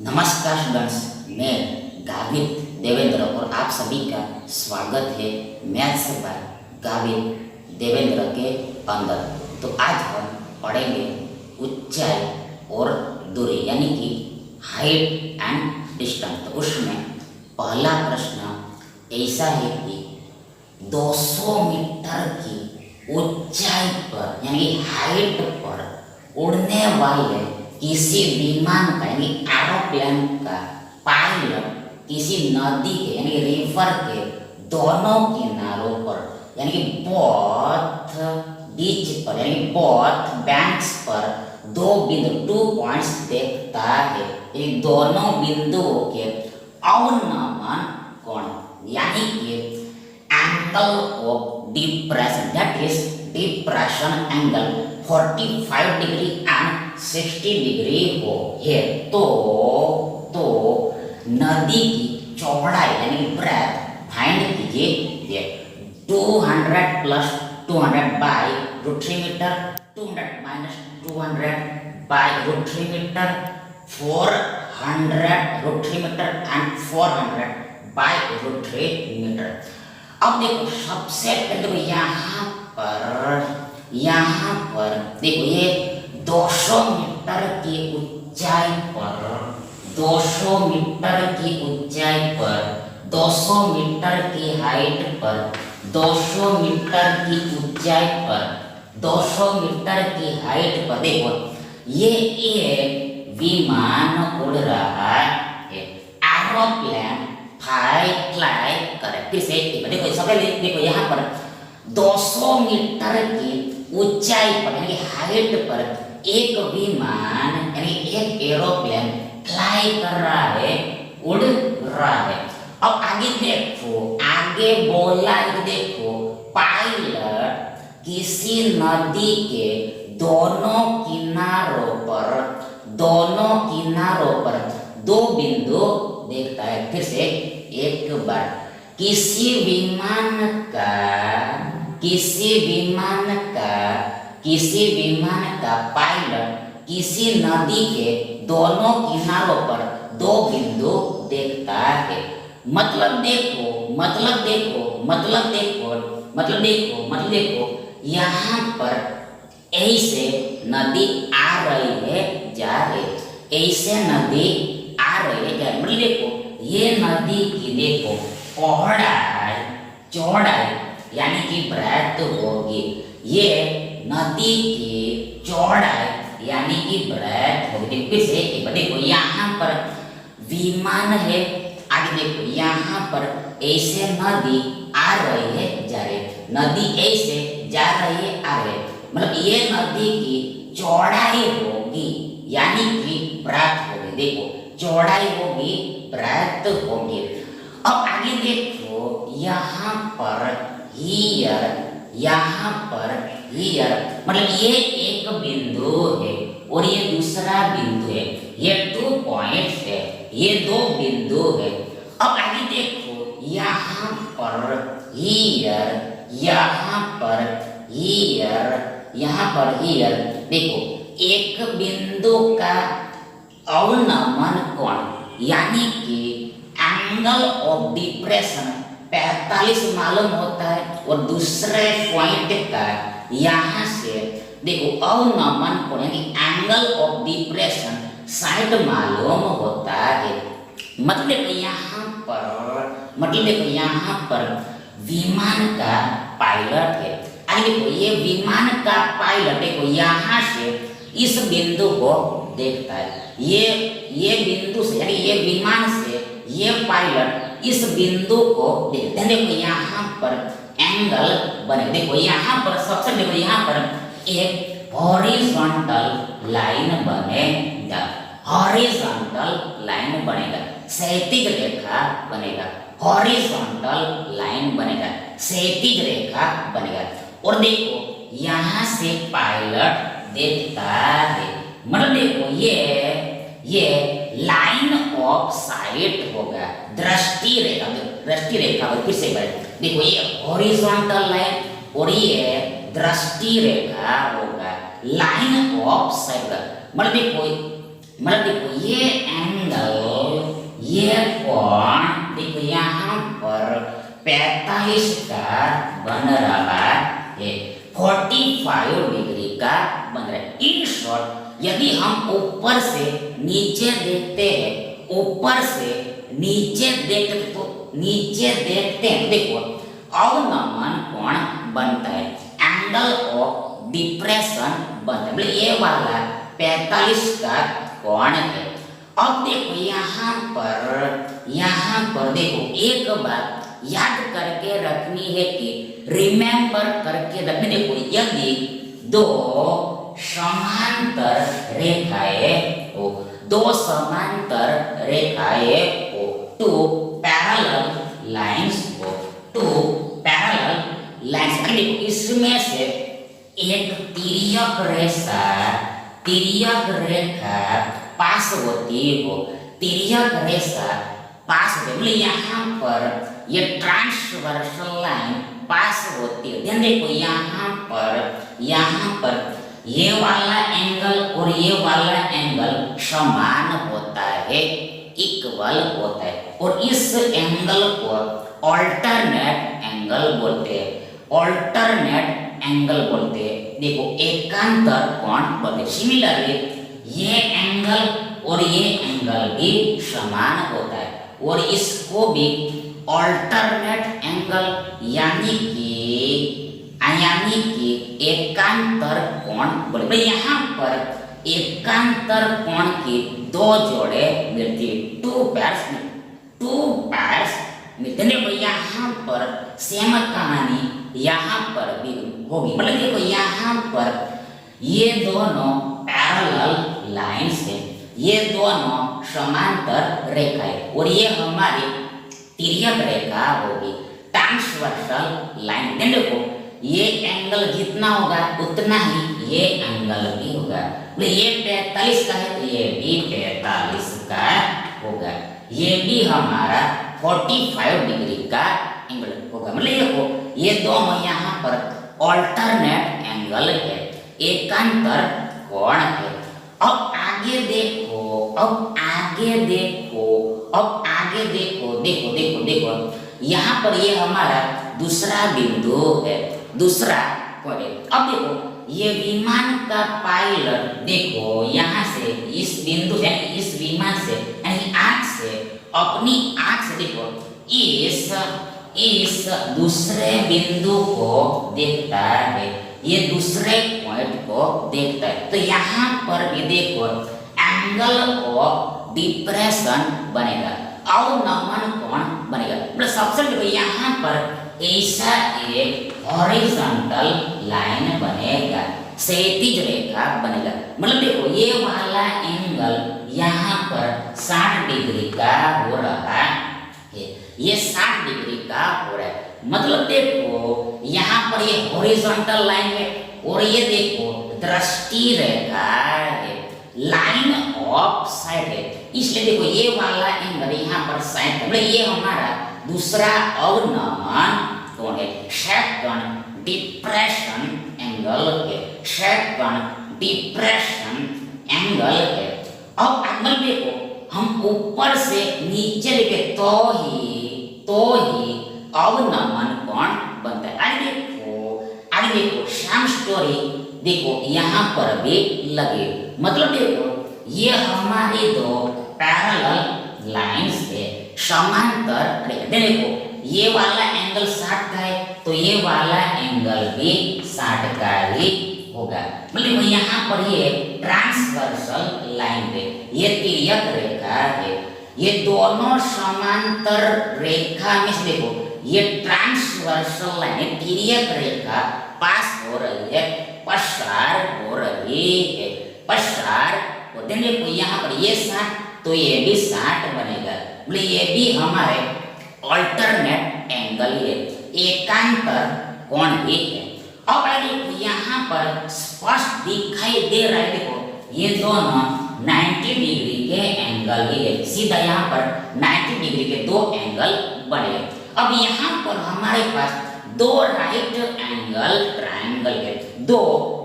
नमस्कार स्टूडेंट्स, मैं गावित देवेंद्र और आप सभी का स्वागत है मैथ्स बाय गावित देवेंद्र के अंदर। तो आज हम पढ़ेंगे ऊंचाई और दूरी यानी कि हाइट एंड डिस्टेंस। तो उसमें पहला प्रश्न ऐसा है कि 200 मीटर की ऊंचाई पर यानी हाइट पर उड़ने वाले किसी विमान का यानी एरोप्लेन का पायलट किसी नदी के यानी रिवर के दोनों किनारों पर यानी कि बोथ बीच पर यानी बोथ बैंक्स पर दो बिंदु 2 पॉइंट्स देखता है। ये दोनों बिंदुओं के अवनमन कोण यानी कि angle of depression that is depression angle 45 degree and 60 degree हो है। तो नदी की चौड़ाई यानी ब्रेथ फाइंड कीजिए। ये 200 plus 200 by √3 metre, 200 minus 200 by √3 metre, 400 √3 metre and 400 by √3 metre. अब देखो सबसे पहले तो यहाँ पर देखो ये 200 मीटर की ऊंचाई पर 200 मीटर की ऊंचाई पर 200 मीटर की हाइट पर 200 मीटर की ऊंचाई पर 200 मीटर की हाइट पर देखो ये एक विमान उड़ रहा है, एरोप्लेन फ्लाई करे। फिर से देखो सबसे देखो यहाँ पर 200 मीटर की ऊंचाई पर यानी हाइट पर एक विमान यानी एक एरोप्लेन फ्लाई कर रहा है, उड़ रहा है। अब आगे देखो, आगे बोला देखो पायलट किसी नदी के दोनों किनारों पर दो बिंदु देखता है। फिर से एक बार किसी विमान का पायलट किसी नदी के दोनों किनारों पर दो बिंदु देखता है। मतलब देखो यहाँ पर ऐसे नदी आ रही है जा रही, ऐसे नदी आ रही है जा रही। मतलब देखो ये नदी की देखो चौड़ाई यानी कि ब्रेथ होगी, ये नदी की चौड़ाई यानी कि ब्रेथ होगी। फिर से देखो यहाँ पर विमान है, आगे देखो यहाँ पर ऐसे नदी आ रही है जा रही, नदी ऐसे जा रही है आ रही, मतलब ये नदी की चौड़ाई होगी यानी कि ब्रेथ होगी। देखो चौड़ाई होगी ब्रेथ होगी। अब आगे देखो यहाँ पर हियर मतलब ये एक बिंदु है और ये दूसरा बिंदु है, ये 2 पॉइंट्स है, ये दो बिंदु है। अब आगे देखो यहाँ पर हियर देखो एक बिंदु का अवनमन कोण यानी कि एंगल ऑफ डिप्रेशन 45 मालूम होता है और दूसरे पॉइंट का यहाँ से देखो अवनमन कोण यानी एंगल ऑफ डिप्रेशन 60 मालूम होता है। मतलब यहाँ पर विमान का पायलट है। आगे देखो ये विमान का पायलट देखो यहाँ से इस बिंदु को देखता है, ये बिंदु से यानी ये विमान से ये पायलट इस बिंदु को देखते हैं। देखो यहाँ पर एंगल बने, देखो यहाँ पर सबसे देखो यहाँ पर एक हॉरिजॉन्टल लाइन बनेगा, क्षैतिज रेखा बनेगा, हॉरिजॉन्टल लाइन बनेगा, क्षैतिज रेखा बनेगा। और देखो यहाँ से पायलट देखता है, मतलब देखो ये लाइन ऑफ साइट होगा, दृष्टि रेखा। फिर से देखो ये हॉरिजॉन्टल लाइन और ये दृष्टि रेखा होगा, लाइन ऑफ साइट। मतलब देखो मतलब देखो ये एंगल, ये कोण देखो यहाँ पर 45 का बन रहा है, 45 डिग्री का बन रहा है। इन शॉर्ट यदि हम ऊपर से नीचे देखते हैं, ऊपर से नीचे देखते तो नीचे देखते हैं, देखो अवनमन कोण बनता है, एंगल ऑफ डिप्रेशन बनता है, मतलब ये वाला 45 का कोण है। अब देखो यहाँ पर देखो एक बात याद करके रखनी है कि रिमेंबर करके रखनी, देखो यदि दो समांतर रेखाएं हो, दो समांतर रेखाएं हो, टू पैरेलल लाइंस हो, टू पैरेलल लाइंस, देखो इसमें से एक तिर्यक रेखा पास होती हो, तिर्यक रेखा पास होती, मतलब यहाँ पर ये ट्रांसवर्सल लाइन पास होती है। ध्यान देखो यहाँ पर ये वाला एंगल और ये वाला एंगल समान होता है, इक्वल होता है, और इस एंगल को ऑल्टरनेट एंगल बोलते हैं, ऑल्टरनेट एंगल बोलते हैं। देखो एकांतर कोण बोलते हैं। सिमिलरली ये एंगल और ये एंगल भी समान होता है, और इसको भी ऑल्टरनेट एंगल यानी कि एकांतर कोण बोले। यहाँ पर एकांतर कोण की दो जोड़े मिलती है, टू पैर्स मिलते हैं। यहाँ पर सेम कहानी यहाँ पर भी होगी, मतलब देखो यहाँ पर ये दोनों पैरेलल लाइंस है, ये दोनों समांतर रेखा है, और ये हमारी तिर्यक रेखा होगी, ट्रांसवर्सल लाइन। देखो ये एंगल जितना होगा उतना ही ये एंगल भी होगा, ये 45 का है तो ये भी 45 का होगा, ये भी हमारा 45 डिग्री का एंगल होगा। मतलब देखो ये दोनों यहाँ पर ऑल्टरनेट एंगल है, एकांतर कोण है। अब आगे देखो, देखो यहाँ पर ये हमारा दूसरा बिंदु है, दूसरा पॉइंट। अब देखो ये विमान का पायलट देखो यहाँ से इस बिंदु से, इस विमान से यानी आँख से, अपनी आँख से देखो इस दूसरे बिंदु को देखता है, ये दूसरे पॉइंट को देखता है। तो यहाँ पर भी देखो एंगल ऑफ डिप्रेशन बनेगा, अवनमन कोण बनेगा। मतलब सबसे देखो यहाँ पर ऐसा एक हॉरिजॉन्टल लाइन बनेगा, क्षैतिज रेखा बनेगा। मतलब देखो ये वाला एंगल यहाँ पर 60 डिग्री का हो रहा है, ये 60 डिग्री का हो रहा है। मतलब देखो यहाँ पर ये हॉरिजॉन्टल लाइन है, और ये देखो दृष्टि रेखा है, लाइन ऑफ साइट है, इसलिए देखो ये वाला एंगल यहाँ पर 60 है, मतलब ये हमारा दूसरा अवनमन कोण है, सेकंड डिप्रेशन एंगल है, सेकंड डिप्रेशन एंगल है। अब एंगल देखो हम ऊपर से नीचे लेके तो ही अवनमन कोण बनता है। आगे देखो सेम स्टोरी देखो यहाँ पर भी लगे, मतलब देखो ये हमारी दो पैरेलल लाइंस है, समांतर रेखा। देखो ये वाला एंगल 60 का है तो ये वाला एंगल भी 60 का ही होगा। मतलब यहाँ पर ये ट्रांसवर्सल लाइन है, ये तिर्यक रेखा है, ये दोनों समांतर रेखा में से देखो ये ट्रांसवर्सल लाइन तिर्यक रेखा पास हो रही है, प्रसार हो रही है, प्रसार और देखो यहाँ पर ये 60 तो ये भी 60 बनेगा। मतलब ये भी हमारे ऑल्टरनेट एंगल है, एकांतर कोण भी है। अब देखो यहाँ पर स्पष्ट दिखाई दे रहा है, देखो ये दोनों 90 डिग्री के एंगल ही है, सीधा यहाँ पर 90 डिग्री के दो एंगल बने। अब यहाँ पर हमारे पास दो राइट एंगल ट्रायंगल है, दो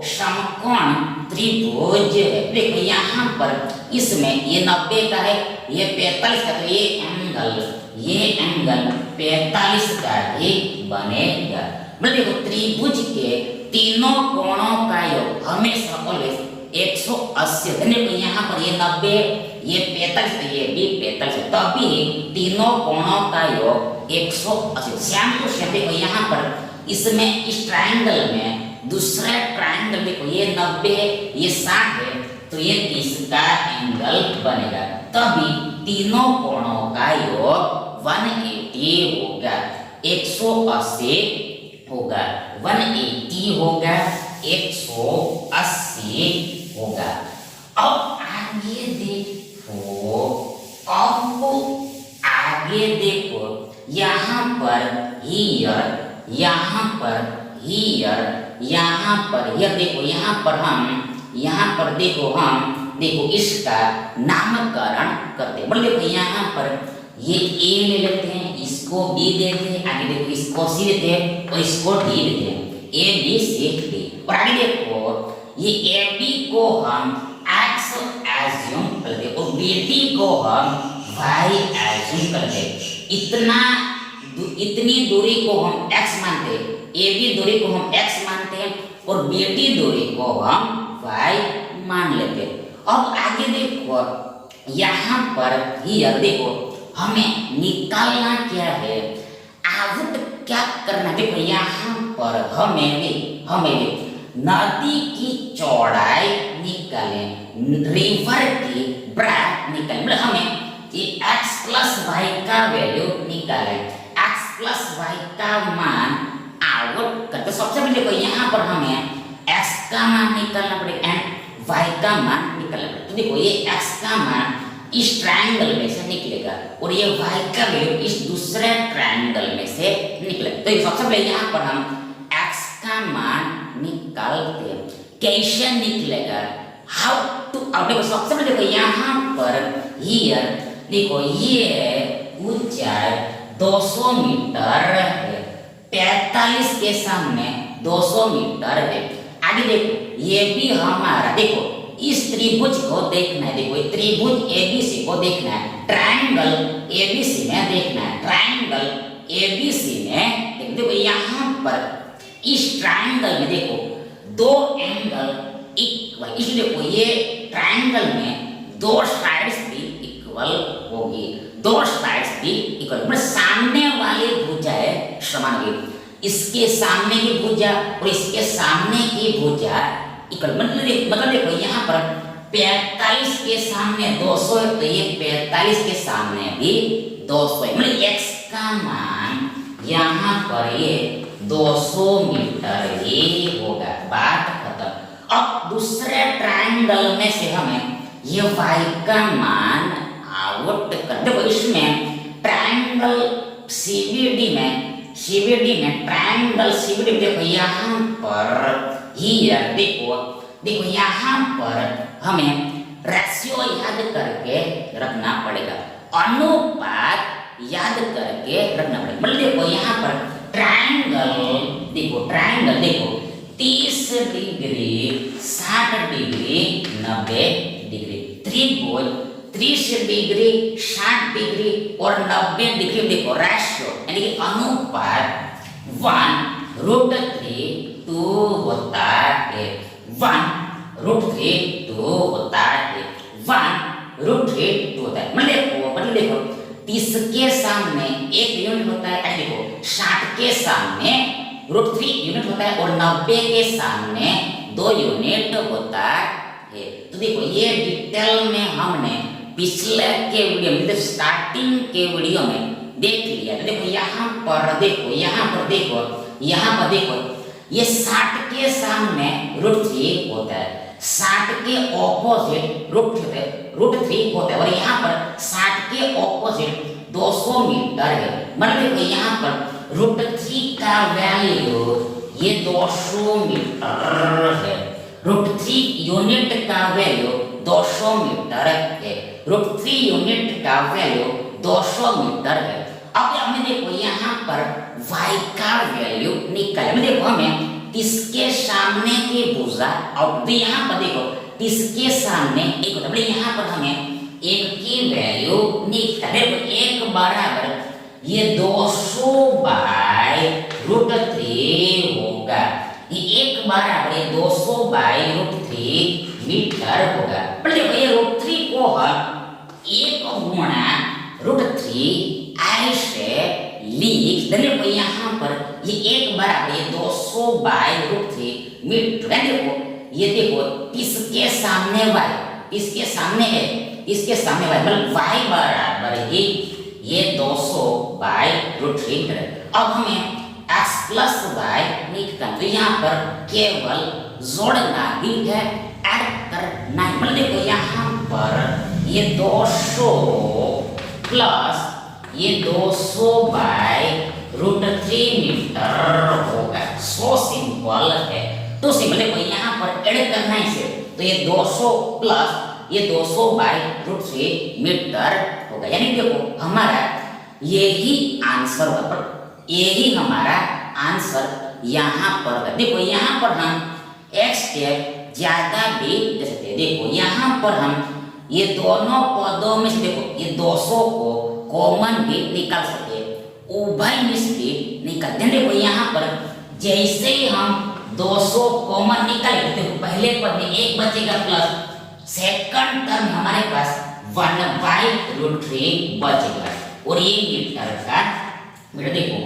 समकोण त्रिभुज है। देखो यहाँ पर इसमें ये 90 का है, ये 45 का, तो ये एंगल 45 का ही बनेगा। मतलब देखो त्रिभुज के तीनों कोणों का योग हमेशा ऑलवेज 180। देखो यहाँ पर ये 90, ये 45, तो ये भी 45, तभी तीनों कोणों का योग 180। श्याम को श्याम देखो यहाँ पर इसमें इस ट्रायंगल में दूसरा ट्रायंगल देखो ये 90 है, ये 60 है, तो ये 30 का एंगल बनेगा। तभी तीनों कोणों का योग 180 होगा, 180 होगा, 180 होगा, 180 होगा। अब आगे देखो, यहाँ पर हियर, यहाँ पर हियर, यहाँ पर हियर, देखो यहाँ पर देखो इसका नामकरण करते हैं। मतलब देखो यहाँ पर ये ए ले लेते हैं, इसको बी देते हैं, आगे देखो इसको सी देते हैं और इसको डी देते हैं, ए बी सी डी। और आगे देखो ये ए बी को हम एक्स एज्यूम करते हैं और बी डी को हम वाई एज्यूम करते हैं। इतनी दूरी को हम x मानते हैं, ए बी दूरी को हम x मानते हैं और बी डी दूरी को हम y मान लेते हैं। अब आगे देखो यहाँ पर हियर देखो हमें निकालना क्या है, आउट क्या करना। देखो यहाँ पर हमें नदी की चौड़ाई निकालें, रिवर की ब्रेथ निकालें। मतलब हमें ये x प्लस वाई का वैल्यू निकालें, x प्लस वाई का मान आउट करते। सबसे पहले देखो यहाँ पर हमें x का मान निकालना पड़ेगा एंड y का मान निकालना पड़ेगा। तो देखो ये x का मान इस ट्रायंगल में से निकलेगा और ये y का वैल्यू इस दूसरे ट्रायंगल में से निकलेगा। तो सबसे पहले यहाँ पर हम x का मान निकालते हैं। कैसे निकलेगा, हाउ टू। अब देखो सबसे पहले देखो यहाँ पर हियर देखो ये ऊंचाई 200 मीटर है, 45 के सामने 200 मीटर है। आगे देखो ये भी हमारा, देखो इस त्रिभुज को देखना है, देखो त्रिभुज एबीसी को देखना है, ट्रायंगल एबीसी में देखना है, ट्रायंगल एबीसी में देखो यहाँ पर इस ट्रायंगल में देखो दो एंगल इक्वल, इसलिए देखो ये ट्रायंगल में दो साइड्स भी इक्वल होगी, दो साइड्स भी इक्वल। मतलब सामने वाली भुजाएं समान होगी, इसके सामने की भुजा और इसके सामने की भुजा इक्वल। मतलब देखो यहाँ पर 45 के सामने 200 है, तो ये 45 के सामने भी 200 है। मतलब x का मान यहाँ पर ये 200 मीटर ही होगा, बात खत्म। अब दूसरे ट्रायंगल में से हमें ये y का मान आउट कर। देखो इसमें ट्रायंगल CBD में ट्रायंगल CBD में देखो यहाँ पर हियर देखो यहाँ पर हमें रेशियो याद करके रखना पड़ेगा, अनुपात याद करके रखना पड़ेगा। मतलब देखो यहाँ पर ट्रायंगल देखो 30 डिग्री 60 डिग्री 90 डिग्री, त्रिभुज 30 डिग्री 60 डिग्री और 90 डिग्री देखो रेशियो यानी कि अनुपात 1√3 होता है, 1√3 होता है, 1√3 होता है। मतलब देखो 30 के सामने 1 यूनिट होता है, देखो 60 के सामने √3 यूनिट होता है और 90 के सामने 2 यूनिट होता है। तो देखो ये डिटेल में हमने पिछले के वीडियो में, मतलब स्टार्टिंग के वीडियो में देख लिया। तो देखो यहाँ पर देखो ये 60 के सामने √3 होता है, 60 के ऑपोजिट √3 होता है और यहाँ पर 60 के ऑपोजिट 200 मीटर है। मतलब देखो यहाँ पर √3 का वैल्यू ये 200 मीटर है, √3 यूनिट का वैल्यू 200 मीटर है, √3 यूनिट का वैल्यू 200 मीटर है। अब हमें देखो यहाँ पर y का वैल्यू निकाले। देखो हमें इसके सामने की भुजा, और तो यहाँ पर देखो इसके सामने एक होता है, यहाँ पर हमें एक की वैल्यू निकलता है, एक बराबर ये 200 बाई रूट 3 होगा। ये एक बराबर ये 200 बाई रूट 3 मीटर होगा। पर देखो ये रूट 3 को हम एक गुणा रूट 3 ऐसे लिख देंगे। यहाँ पर ये एक बराबर ये 200 बाई रूट 3 मीटर। देखो ये देखो इसके सामने y, इसके सामने है, इसके सामने y, मतलब y बराबर ही ये 200 बाई रूट 3 मीटर। अब हमें x प्लस y लिखता है, तो यहाँ पर केवल जोड़ना ही है, ऐड करना है। मतलब देखो यहाँ पर ये 200 प्लस ये 200 बाई रूट 3 मीटर होगा। सो सिंपल है। तो सिंपल देखो यहाँ पर ऐड करना है इसे, तो ये 200 प्लस ये 200 बाई रूट 3 मीटर होगा। यानी देखो हमारा यही आंसर होगा, पर यही हमारा आंसर यहाँ पर होगा। देखो यहाँ पर हम एक स्टेप ज्यादा भी दे सकते हैं। देखो यहाँ पर हम ये दोनों पदों में से देखो ये 200 को कॉमन भी निकाल सकते हैं, उभय निष्ठित निकाल दें। देखो यहाँ पर जैसे ही हम 200 कॉमन निकाले, देखो पहले पद में एक बचेगा प्लस सेकंड टर्म हमारे पास 1 बाई रूट 3 बचेगा, और ये मीटर का मीटर देखो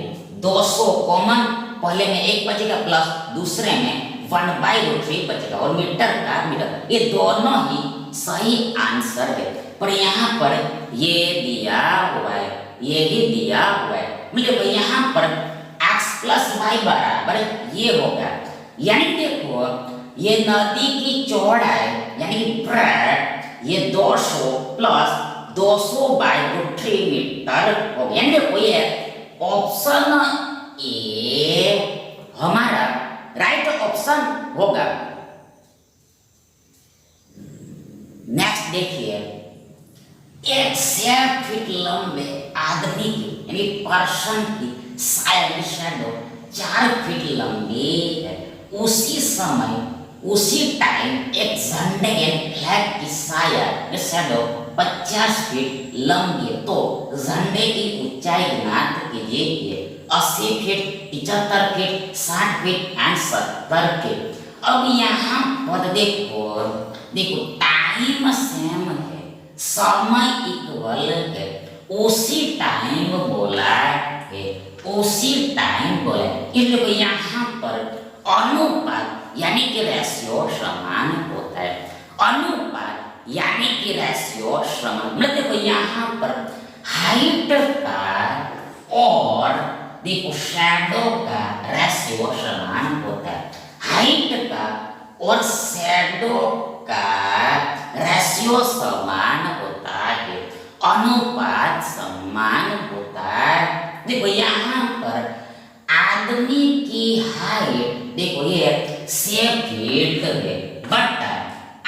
200 कॉमन, पहले में एक बचेगा प्लस दूसरे में 1 बाई रूट 3 बचेगा, और मीटर का मीटर, ये दोनों ही सही आंसर है। पर यहाँ पर ये दिया हुआ है, ये ही दिया हुआ है, मतलब यहाँ पर x प्लस वाई बराबर ये होगा। यानी देखो ये नदी की चौड़ाई यानी ब्रेड ये 200 प्लस 200 बाई रूट 3 मीटर होगा। यानी देखो ये ऑप्शन ए हमारा राइट ऑप्शन होगा। नेक्स्ट देखिए, एक 6 फीट लंबे आदमी की यानी पर्सन की साया शैडो 4 फीट लंबी है। उसी समय उसी टाइम एक झंडे फ्लैग की साया शैडो 50 फीट लंबी है। तो झंडे की ऊंचाई ज्ञात कीजिए। 80 feet, 75 feet, 60 feet and 70 feet. अब यहाँ पर देखो टाइम सेम है, समय इक्वल है, उसी टाइम बोला है, उसी टाइम बोला है। इसलिए यहाँ पर अनुपात यानी कि रेशियो समान होता है। अनुपात यानी कि रेशियो समान, मतलब देखो यहाँ पर हाइट का और देखो शैडो का रेशियो समान होता है। हाइट का और शैडो का रेशियो समान होता है, अनुपात समान होता है। देखो यहाँ पर आदमी की हाइट देखो ये 6 फीट है, बट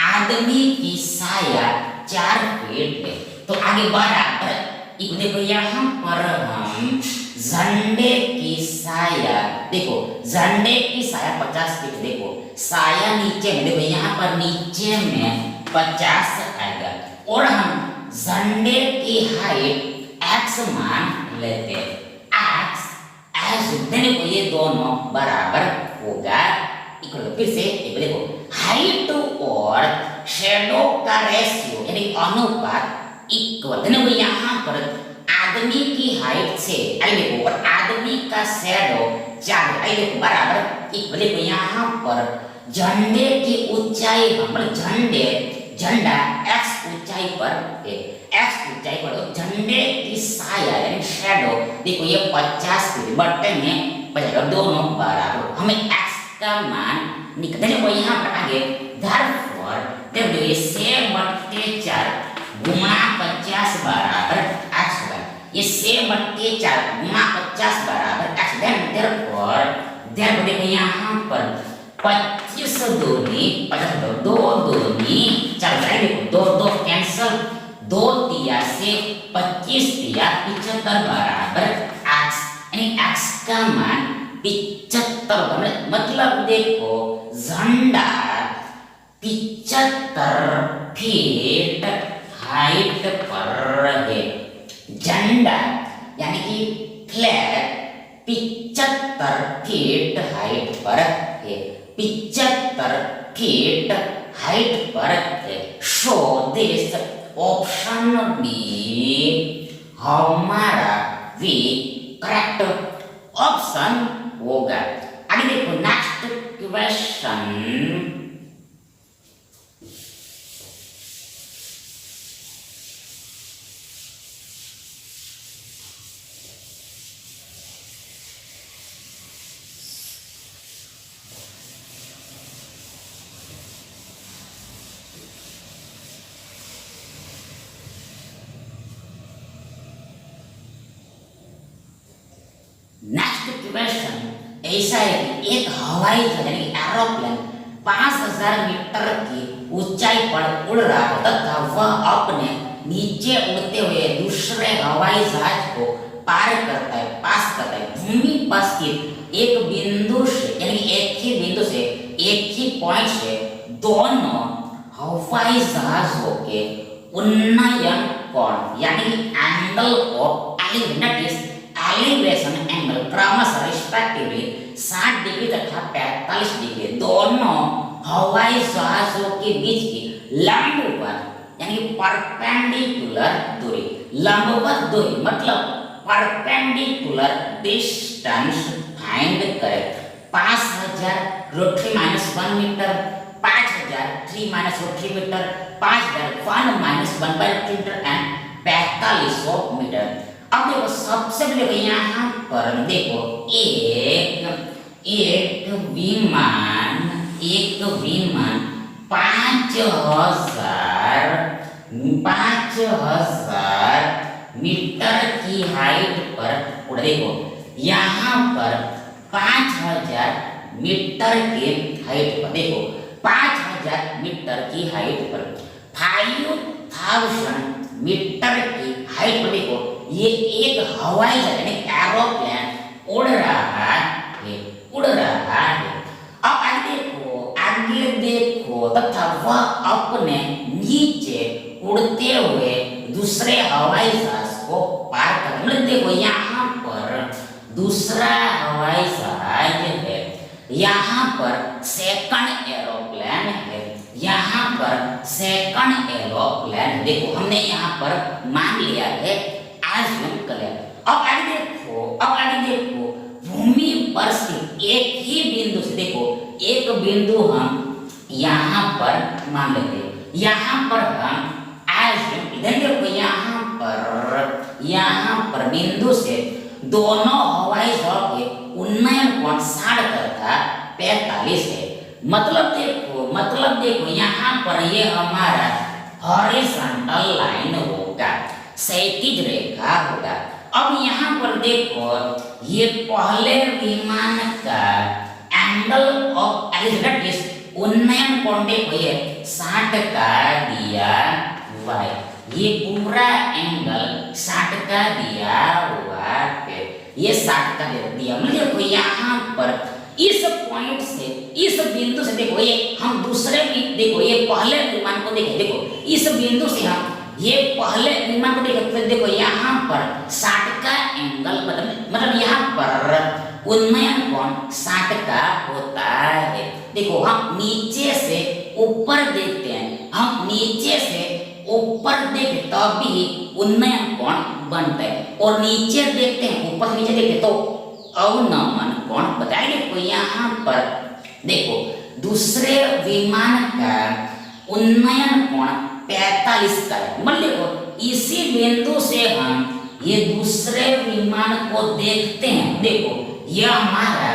आदमी की साया 4 फीट है। तो आगे बराबर देखो यहाँ पर हम झंडे की साया देखो झंडे की साया 50 फीट, देखो साया नीचे में देखो यहाँ पर नीचे में 50 आएगा, और हम झंडे की हाइट x मान लेते हैं। x देखो ये दोनों बराबर होगा। फिर से देखो हाइट और शैडो का रेशियो यानी अनुपात इक्वल। देखो यहाँ पर आदमी की हाइट 6 देखो और आदमी का शैडो 4 देखो बराबर इक्वल। देखो यहाँ पर झंडे की ऊंचाई झंडा x ऊंचाई पर है, x ऊंचाई पर झंडे की साया यानी शैडो देखो ये 50 फीट, बट्टे में बचेगा, दोनों बराबर। हमें x का मान निकल देखो यहाँ पर आगे therefore देखो ये 6/4 गुणा 50 बराबर x होगा। ये 6/4 गुणा 50 बराबर x। therefore देखो यहाँ पर 25 दूनी 50, 2 दूनी 4, देखो 2 कैंसल, 2 तिया से 25 तिया 75 बराबर x, यानी x का मान 75 75 मतलब देखो झंडा 75 फीट हाइट पर है। झंडा यानी कि फ्लैग 75 फीट हाइट पर है। 75 फीट हाइट पर है। शो दिस ऑप्शन बी हमारा वी करेक्ट ऑप्शन होगा। आगे देखो नेक्स्ट क्वेश्चन। नेक्स्ट क्वेश्चन ऐसा है कि एक हवाई जहाज यानी एरोप्लेन 5000 मीटर की ऊंचाई पर उड़ रहा है तथा वह अपने नीचे उड़ते हुए दूसरे हवाई जहाज को पार करता है, पास करता है। भूमि पर स्थित एक बिंदु से यानी एक ही बिंदु से एक ही पॉइंट से दोनों हवाई जहाजों के उन्नयन कोण यानी एंगल ऑफ एलिवेशन एंगल क्रमशः रिस्पेक्टिवली 60 डिग्री तथा 45 डिग्री दोनों हवाई जहाजों के बीच की लंबवत यानी परपेंडिकुलर दूरी, लंबवत दूरी मतलब परपेंडिकुलर डिस्टेंस फाइंड करें। 5000 √3 - 1 metre, 5000 3 - √3 metre, 5000 1 - 1/3 metre and 4500 metre. अब देखो सबसे पहले यहाँ पर देखो एक विमान 5000 मीटर की हाइट पर उड़। देखो यहाँ पर 5000 मीटर की हाइट पर देखो 5000 मीटर की हाइट पर 5000 मीटर की हाइट पर देखो ये एक हवाई जहाज यानी एरोप्लेन उड़ रहा है, उड़ रहा है। अब आगे देखो तथा वह अपने नीचे उड़ते हुए दूसरे हवाई जहाज को पार कर। मतलब देखो यहाँ पर दूसरा हवाई जहाज है, यहाँ पर सेकंड एरोप्लेन है, यहाँ पर सेकंड एरोप्लेन। देखो हमने यहाँ पर मान लिया है एज्यूम करें। अब आगे देखो भूमि पर स्थित एक ही बिंदु से देखो एक बिंदु हम यहाँ पर मान लेते हैं। यहाँ पर हम एज्यूम इधर देखो यहाँ पर बिंदु से दोनों हवाई जहाज के उन्नयन कोण 60 तथा 45 है। मतलब देखो यहाँ पर ये हमारा हॉरिजॉन्टल लाइन होगा, क्षैतिज रेखा होगा। अब यहाँ पर देखो ये पहले विमान का एंगल ऑफ एलिवेशन उन्नयन कोण देखो ये 60 का दिया हुआ है। ये पूरा एंगल 60 का दिया हुआ है, ये 60 का दिया। मतलब देखो यहाँ पर इस पॉइंट से इस बिंदु से देखो ये हम दूसरे भी देखो ये पहले विमान को देखो इस बिंदु से हम ये पहले विमान को देखो यहाँ पर 60 का एंगल मतलब यहाँ पर उन्नयन कोण 60 का होता है। देखो हम नीचे से ऊपर देखते हैं, हम नीचे से ऊपर देखते तभी उन्नयन कोण बनता है, और नीचे देखते हैं ऊपर से नीचे देखते तो अवनमन कोण बताएंगे। देखो यहाँ पर देखो दूसरे विमान का उन्नयन कोण 45 का है। मतलब देखो इसी बिंदु से हम ये दूसरे विमान को देखते हैं। देखो यह हमारा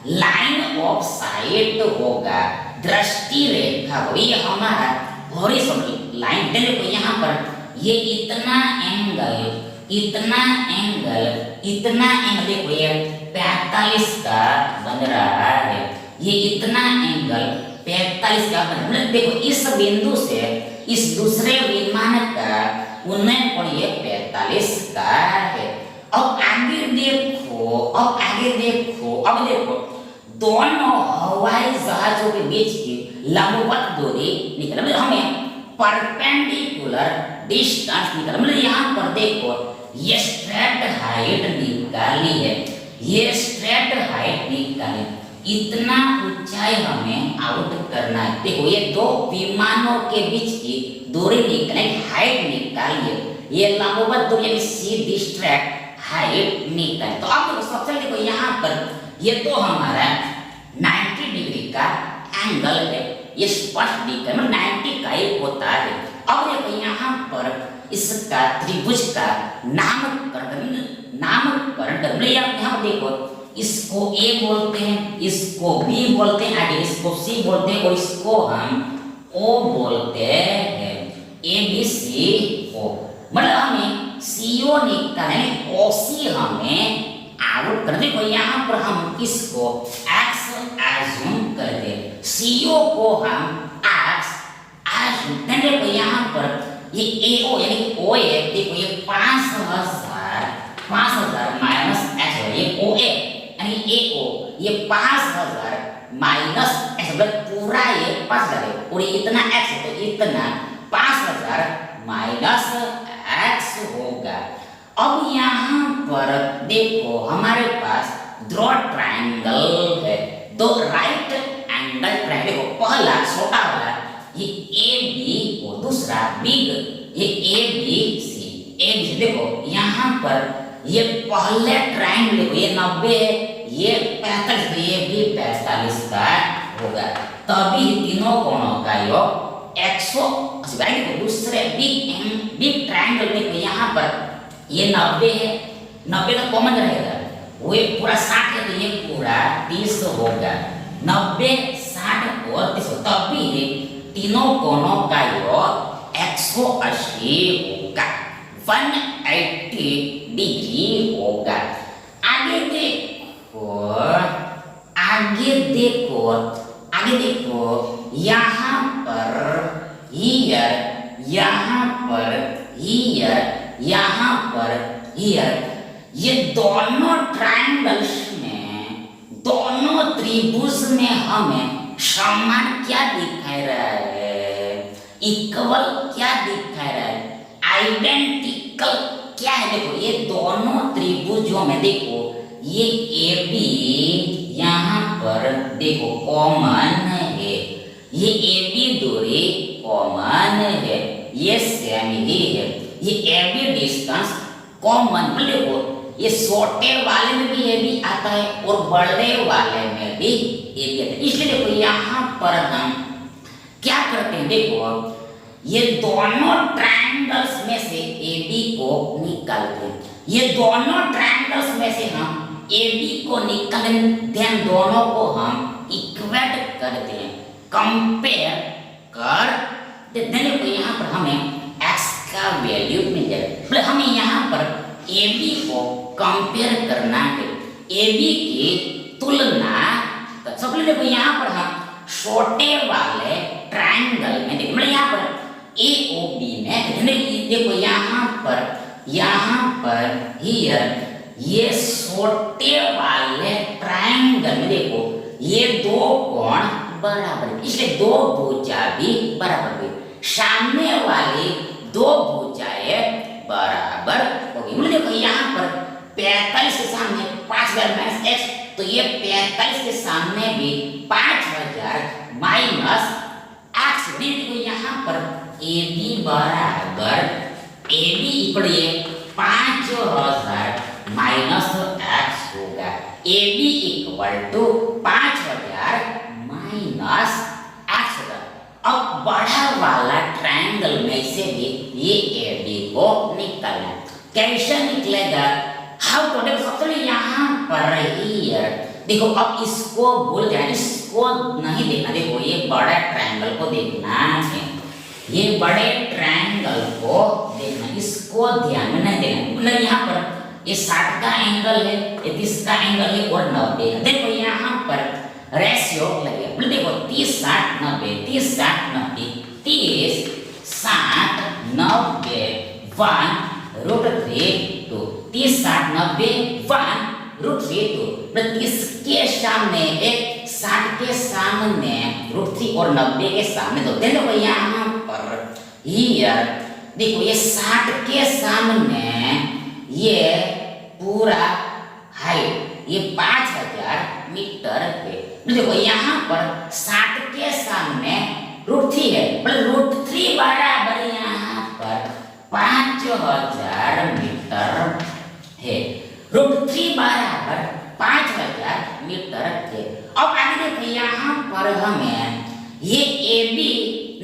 लाइन ऑफ साइट होगा, दृष्टि रेखा हो, ये हमारा हॉरिजॉन्टल लाइन। देखो यहाँ पर ये इतना एंगल देखो ये 45 का बन रहा है, ये इतना एंगल 45 का बन रहा है। देखो इस बिंदु से इस दूसरे विमान का उन्नयन कोण ये 45 का है। अब आगे देखो दोनों हवाई जहाजों के बीच की लंबवत दूरी निकल, मतलब हमें परपेंडिकुलर डिस्टेंस निकल, मतलब यहाँ पर देखो ये स्ट्रेट हाइट निकाली है, ये स्ट्रेट हाइट निकाली, इतना ऊंचाई हमें आउट करना है। देखो ये दो विमानों के बीच की दूरी निकाले, हाइट निकालिए, ये लंबवत दूरी यानी सीधी स्ट्रेट हाइट निकाले। तो आप देखो सबसे देखो यहाँ पर ये तो हमारा 90 डिग्री का एंगल है, ये स्पष्ट दिख रहा है, 90 का एक होता है। अब देखो यहाँ पर इसका त्रिभुज का नामकरण कर, यहाँ देखो इसको ए बोलते हैं, इसको बी बोलते हैं, आगे इसको सी बोलते हैं और इसको हम ओ बोलते हैं, ए बी सी ओ। मतलब हमें सीओ निकालना है, ओसी हमें आउट कर। देखो यहाँ पर हम इसको एक्स एज्यूम कर दे, सीओ को हम एक्स एज्यूम। देखो यहाँ पर ये एओ यानी ओ है, देखो ये 5000 माइनस एक्स है, ये ओ ए यानी एओ ये 5000 माइनस एक्स, मतलब पूरा ये 5000 है और इतना एक्स है, तो इतना 5000 माइनस एक्स होगा। अब यहाँ पर देखो हमारे पास दो ट्रायंगल है, दो राइट एंगल ट्रायंगल। देखो पहला छोटा वाला ये ए बी और दूसरा बिग ये ए बी सी। देखो यहाँ पर ये पहले ट्रायंगल देखो ये 90 है, ये 45, तो ये भी 45 का होगा, तभी तीनों कोणों का योग 180। देखो दूसरे बिग ट्रायंगल देखो यहाँ पर ये 90 है, 90 का कॉमन रहेगा, वो पूरा 60 है, तो ये पूरा 30 होगा, 90 60 और 30, तभी तीनों कोणों का योग 180 होगा, 180 डिग्री होगा। आगे देखो यहाँ पर हियर, यहाँ पर हियर, यहाँ पर हियर, ये दोनों ट्रायंगल्स में, दोनों त्रिभुज में हमें समान क्या दिखाई रहा है, इक्वल क्या दिखाई रहा है, आइडेंटिकल क्या है। देखो ये दोनों त्रिभुजों में देखो ये ए बी यहाँ पर देखो कॉमन है, ये ए बी दूरी कॉमन है, ये सेम ही है, ये ए बी डिस्टेंस कॉमन। देखो ये छोटे वाले में भी ए बी आता है और बड़े वाले में भी ए बी आता है, इसलिए देखो यहाँ पर हम क्या करते हैं, देखो ये दोनों ट्रायंगल्स में से ए बी को निकालते हैं, ये दोनों ट्रायंगल्स में से हम ए बी को निकालें, देन दोनों को हम इक्वेट करते हैं, कंपेयर कर देते हैं। देखो यहाँ पर हमें x का वैल्यू मिल जाएगा, मतलब हमें यहाँ पर ए बी को कंपेयर करना है, ए बी की तुलना कर। सबसे देखो यहाँ पर हम छोटे वाले ट्रायंगल में देखो, मतलब यहाँ पर ए ओ बी में देखो यहाँ पर हियर ये छोटे वाले ट्रायंगल में देखो ये दो कोण बराबर, इसलिए दो भुजा भी बराबर हुई, सामने वाली दो भुजाएं बराबर होगी। मतलब देखो यहाँ पर 45 के सामने 5000 माइनस एक्स, तो ये 45 के सामने भी 5000 माइनस एक्स। देखो यहाँ पर ए बी बराबर A B equal 5000 minus X होगा, A B equal to 5000 minus X होगा। अब बड़ा वाला ट्रायंगल में से भी ये ए बी को निकालना है, कैसे निकलेगा, हाउ टू। देखो सबसे यहाँ पर हियर देखो, अब इसको भूल जाए, इसको नहीं देखना, देखो ये बड़ा ट्रायंगल को देखना है, ये बड़े ट्रायंगल को देखना, इसको ध्यान में नहीं देना। मतलब यहाँ पर ये 60 का एंगल है, ये 30 का एंगल है और 90 है। देखो यहाँ पर रेशियो लगे, मतलब देखो 30 60 90, 30 60 90, 30 60 90 1√3 2, 30 60 90 1√3 2। मतलब इसके सामने एक 60 के सामने √3 और 90 के सामने दो। देखो यहाँ पर हियर देखो ये 60 के सामने ये पूरा हाइट ये 5000 मीटर है। देखो यहाँ पर 60 के सामने √3 है, मतलब √3 बराबर यहाँ पर 5000 मीटर है। √3 बराबर 5000 मीटर है। अब आगे देखो यहाँ पर हमें ये AB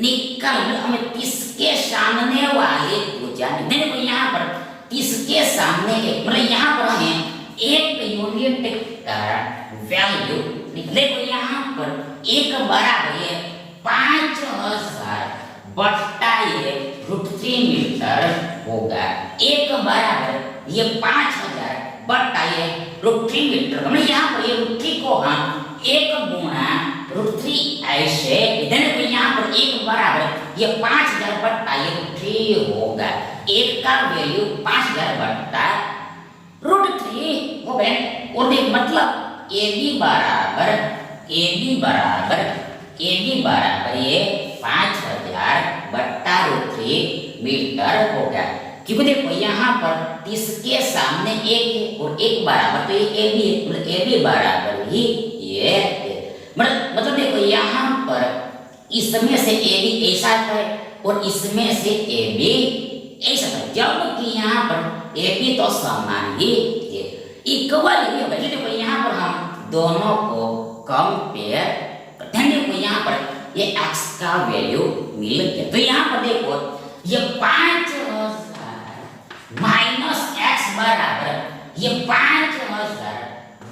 निकल हमें 30 के सामने वाले भुजा, देखो यहाँ पर 30 के सामने एक, मतलब यहाँ पर हमें एक यूनिट वैल्यू देखो यहाँ पर एक बराबर है 5000 बट्टा ये √3 मीटर होगा। एक बराबर ये 5000 बट्टा ये √3 मीटर, मतलब यहाँ पर ये √3 को हम एक गुणा √3 ऐसे इधर को यहाँ पर एक बराबर ये 5000 बट्टा ये √3 होगा। एक का वैल्यू 5000 बट्टा √3 हो गए। और देख मतलब AB बराबर ये 5000 बट्टा √3 मीटर होगा। क्योंकि देखो यहाँ पर 30 के सामने एक है और एक बराबर, तो ये AB बराबर ही ये है। मतलब देखो यहाँ पर इसमें से AB ऐसा है और इसमें से AB ऐसा है, जबकि यहाँ पर AB तो समान ही है, इक्वल ही होगा। देखो यहाँ पर हम दोनों को कंपेयर करते हैं। देखो यहाँ पर ये x का वैल्यू मिल गया, तो यहाँ पर देखो ये 5000 माइनस x बराबर ये 5000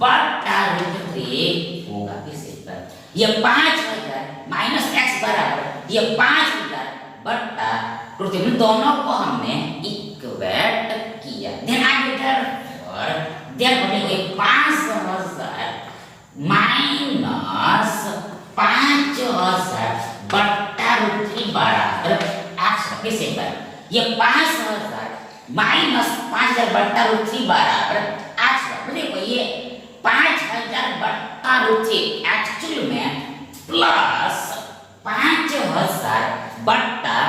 बट्टा √3 होगा। किसी पर ये 5000 माइनस x बराबर ये 5000 बट्टा √3, दोनों को हमने इक्वेट किया। देन आगे देखो 5000 माइनस 5000 बट्टा √3 बराबर x। किसी पर ये 5000 माइनस 5000 बट्टा √3 बराबर x। देखो ये 5000 बट्टा √3 एक्चुअल में प्लस 5000 बट्टा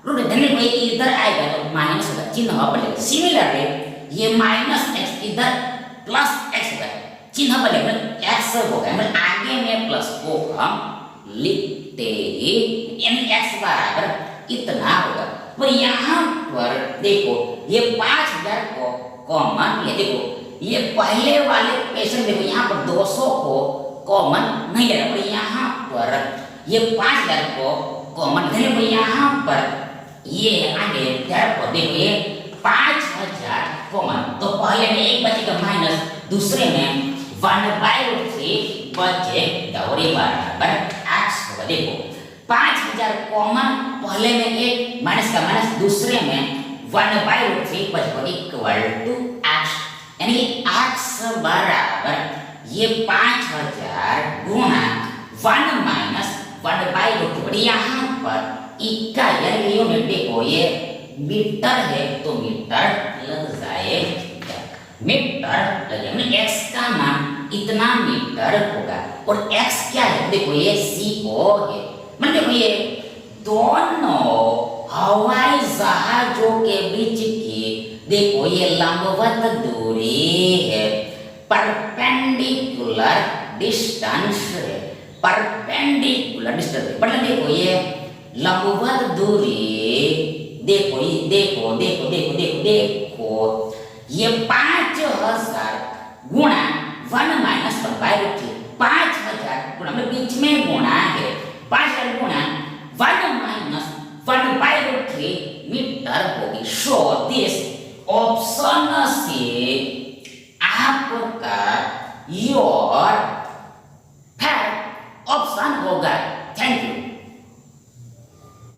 √3, इधर आएगा तो माइनस होगा, चिन्ह बदलेगा। सिमिलरली ये माइनस x इधर प्लस x होगा, चिन्ह बदलेगा, x होगा, मतलब आगे में प्लस को हम लिखते ही, यानी x बराबर इतना होगा। तो यहाँ पर देखो ये 5000 को कॉमन, ये देखो ये पहले वाले क्वेश्चन देखो यहाँ पर 200 को कॉमन नहीं ले रहा, यहाँ पर ये 5000 को कॉमन ले रहा, यहाँ पर ये आगे देखो ये 5000 कॉमन, तो पहले में एक बचेगा माइनस, दूसरे में 1/√3 बचेगा और ये बराबर x होगा। देखो 5000 कॉमन, पहले में एक माइनस का माइनस, दूसरे में 1/√3 बचेगा इक्वल टू x, यानी x बराबर ये 5000 गुणा 1 माइनस 1/√3। यहाँ पर इकाई यानी यूनिट देखो ये मीटर है तो मीटर लग जाएगा, मीटर लग जाएगा, x का मान इतना मीटर होगा और x क्या है देखो ये CO है। मतलब देखो ये दोनों हवाई जहाजों के बीच की देखो ये लंबवत दूरी है, परपेंडिकुलर डिस्टेंस है, परपेंडिकुलर डिस्टेंस, मतलब देखो ये लंबवत दूरी देखो ये देखो देखो देखो देखो देखो ये 5000 गुणा 1 माइनस 1/√3, 5000 गुणा मतलब बीच में गुणा है, 5000 गुणा 1 माइनस 1/√3 मीटर होगी। सो दिस ऑप्शन से आपका योर